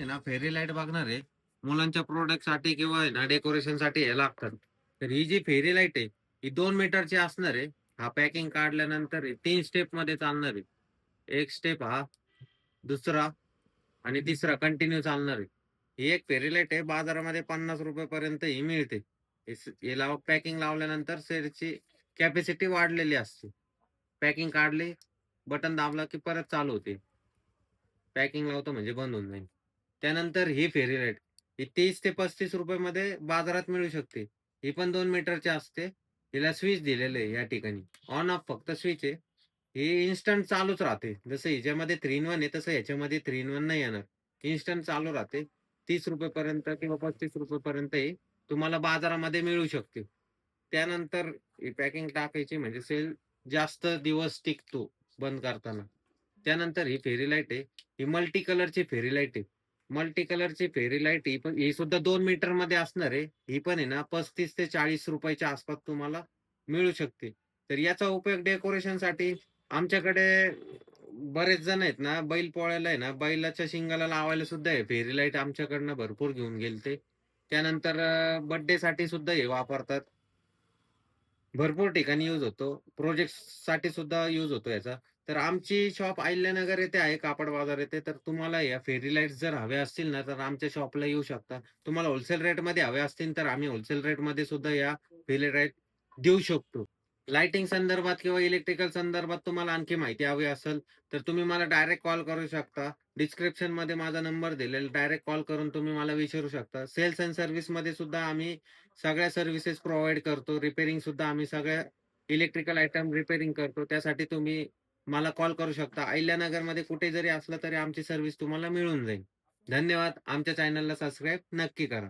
आहे ना फेरी लाईट बघणार आहे. मुलांच्या प्रॉडक्टसाठी किंवा आहे ना डेकोरेशनसाठी हे लागतात. तर ही जी फेरी लाईट आहे, ही 2 मीटरची असणार आहे. हा पॅकिंग काढल्यानंतर 3 स्टेपमध्ये चालणार आहे. एक स्टेप हा, दुसरा आणि तिसरा कंटिन्यू चालणार आहे. ही एक फेरी लाईट आहे. बाजारामध्ये ₹50 पर्यंत ही मिळते. हे पॅकिंग लावल्यानंतर सेलची कॅपॅसिटी वाढलेली असते. पॅकिंग काढली, बटन दाबलं की परत चालू होते. पॅकिंग लावतो म्हणजे बंद होऊन जाईल. त्यानंतर ही फेरी लाईट ही ₹30 ते ₹35 मध्ये बाजारात मिळू शकते. ही पण 2 मीटरची असते. हिला स्विच दिलेलं आहे या ठिकाणी. ऑन ऑफ फक्त स्विच आहे. ही इन्स्टंट चालूच राहते. जसं ह्याच्यामध्ये 3 in 1 आहे तसं ह्याच्यामध्ये 3 in 1 नाही येणार. इन्स्टंट चालू राहते. ₹30 पर्यंत किंवा ₹35 पर्यंत ही तुम्हाला बाजारामध्ये मिळू शकते. त्यानंतर ही पॅकिंग टाकायची म्हणजे सेल जास्त दिवस टिकतो बंद करताना. त्यानंतर ही फेरी लाईट आहे. ही मल्टी कलरची फेरी लाईट आहे. मल्टी कलरची फेरी लाईट ही सुद्धा 2 मीटरमध्ये असणार आहे. ही पण आहे ना ₹35 ते ₹40 च्या आसपास तुम्हाला मिळू शकते. तर याचा उपयोग डेकोरेशनसाठी आमच्याकडे बरेच जण आहेत ना, बैलपोळ्याला आहे ना, बैलाच्या शिंगाला लावायला सुद्धा आहे फेरी लाईट आमच्याकडनं भरपूर घेऊन गेलते. त्यानंतर बर्थडेसाठी सुद्धा हे वापरतात. भरपूर ठिकाणी यूज होतो. प्रोजेक्ट्ससाठी सुद्धा यूज होतो याचा. तर आमची शॉप अहिल्यानगर येथे आहे, कापड बाजार येथे. तर तुम्हाला या फेरी लाईट्स जर हव्या असतील ना, तर आमच्या शॉपला येऊ शकता. तुम्हाला होलसेल रेटमध्ये हव्या असतील, तर आम्ही होलसेल रेटमध्ये सुद्धा या फेरी लाईट देऊ शकतो. लाइटिंग संदर्भात किंवा इलेक्ट्रिकल संदर्भात तुम्हाला आणखी माहिती हवी असेल, तर तुम्ही मला डायरेक्ट कॉल करू शकता. डिस्क्रिप्शनमध्ये माझा नंबर दिलेला डायरेक्ट कॉल करून तुम्ही मला विचारू शकता. सेल्स एंड सर्व्हिसमध्ये सुद्धा आम्ही सगळ्या सर्व्हिसेस प्रोव्हाईड करतो. रिपेअरिंग सुद्धा आम्ही सगळ्या इलेक्ट्रिकल आयटम रिपेअरिंग करतो. त्यासाठी तुम्ही मला कॉल करू शकता. अहिल्यानगरमध्ये कुठे जरी असलं तरी आमची सर्व्हिस तुम्हाला मिळून जाईल. धन्यवाद. आमच्या चॅनलला सबस्क्राईब नक्की करा.